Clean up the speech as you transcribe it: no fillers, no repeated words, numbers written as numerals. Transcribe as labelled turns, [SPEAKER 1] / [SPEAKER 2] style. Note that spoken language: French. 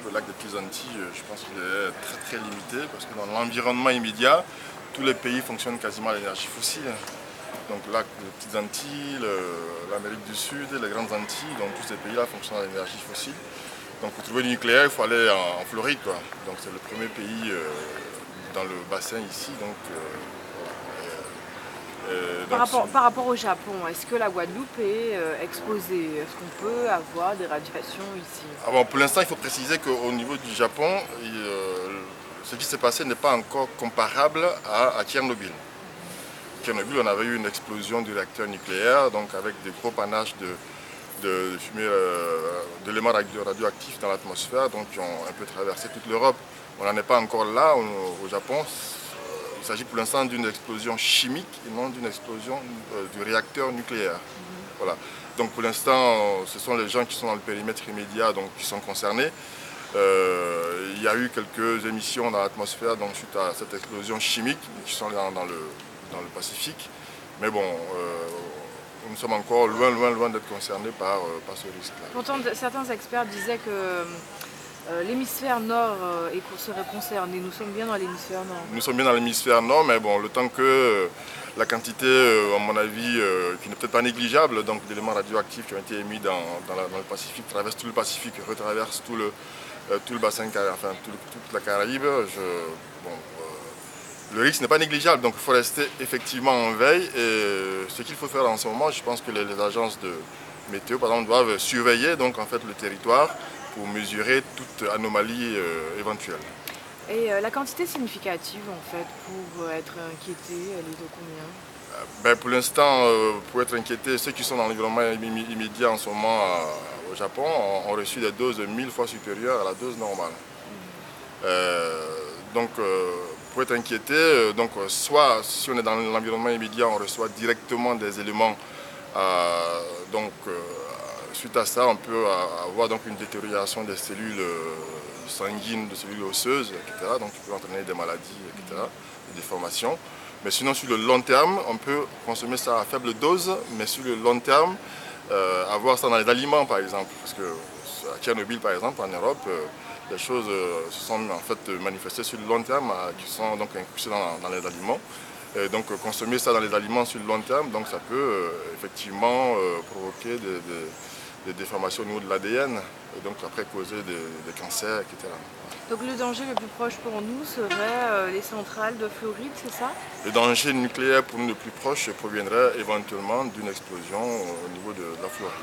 [SPEAKER 1] le lac des Petites Antilles, je pense qu'il est très très limité parce que dans l'environnement immédiat, tous les pays fonctionnent quasiment à l'énergie fossile. Donc le lac des Petites Antilles, l'Amérique du Sud, les Grandes Antilles, donc tous ces pays-là fonctionnent à l'énergie fossile. Donc pour trouver du nucléaire, il faut aller en Floride, quoi. Donc c'est le premier pays dans le bassin ici. Donc,
[SPEAKER 2] Par rapport au Japon, est-ce que la Guadeloupe est exposée? Est-ce qu'on peut avoir des radiations ici?
[SPEAKER 1] bon, pour l'instant, il faut préciser qu'au niveau du Japon, ce qui s'est passé n'est pas encore comparable à Tchernobyl. Tchernobyl, on avait eu une explosion du réacteur nucléaire, donc avec des gros panaches de fumée, d'éléments radioactifs dans l'atmosphère, donc qui ont un peu traversé toute l'Europe. On n'en est pas encore là au Japon. Il s'agit pour l'instant d'une explosion chimique et non d'une explosion du réacteur nucléaire. Voilà. Donc pour l'instant, ce sont les gens qui sont dans le périmètre immédiat donc, qui sont concernés. Il y a eu quelques émissions dans l'atmosphère suite à cette explosion chimique qui sont dans le Pacifique. Mais bon, nous sommes encore loin d'être concernés par ce risque-là.
[SPEAKER 2] Pourtant, certains experts disaient que l'hémisphère nord serait concerné. Nous sommes bien dans l'hémisphère nord.
[SPEAKER 1] Nous sommes bien dans l'hémisphère nord, mais bon, le temps que la quantité, à mon avis, qui n'est peut-être pas négligeable, donc d'éléments radioactifs qui ont été émis dans le Pacifique, traverse tout le Pacifique, retraverse tout le bassin, enfin toute la Caraïbe. Le risque n'est pas négligeable, donc il faut rester effectivement en veille. Et ce qu'il faut faire en ce moment, je pense que les agences de météo, par exemple, doivent surveiller donc, en fait, le territoire pour mesurer toute anomalie éventuelle.
[SPEAKER 2] Et la quantité significative, en fait, pour être inquiété, elle est de combien?
[SPEAKER 1] Pour l'instant, pour être inquiété, ceux qui sont dans l'environnement immédiat en ce moment au Japon ont reçu des doses 1000 fois supérieures à la dose normale. Donc, pour être inquiété, soit si on est dans l'environnement immédiat, on reçoit directement des éléments. Suite à ça, on peut avoir donc, une détérioration des cellules sanguines, des cellules osseuses, etc. Donc, qui peut entraîner des maladies, etc., des déformations. Mais sinon, sur le long terme, on peut consommer ça à faible dose, mais sur le long terme, avoir ça dans les aliments, par exemple. Parce que à Tchernobyl, par exemple, en Europe, les choses se sont en fait manifestées sur le long terme, qui sont donc incrustées dans les aliments. Et donc consommer ça dans les aliments sur le long terme, donc ça peut effectivement provoquer des déformations au niveau de l'ADN, et donc après causer des cancers, etc.
[SPEAKER 2] Donc le danger le plus proche pour nous serait les centrales de Floride, c'est ça?
[SPEAKER 1] Le danger nucléaire pour nous le plus proche proviendrait éventuellement d'une explosion au niveau de la Floride.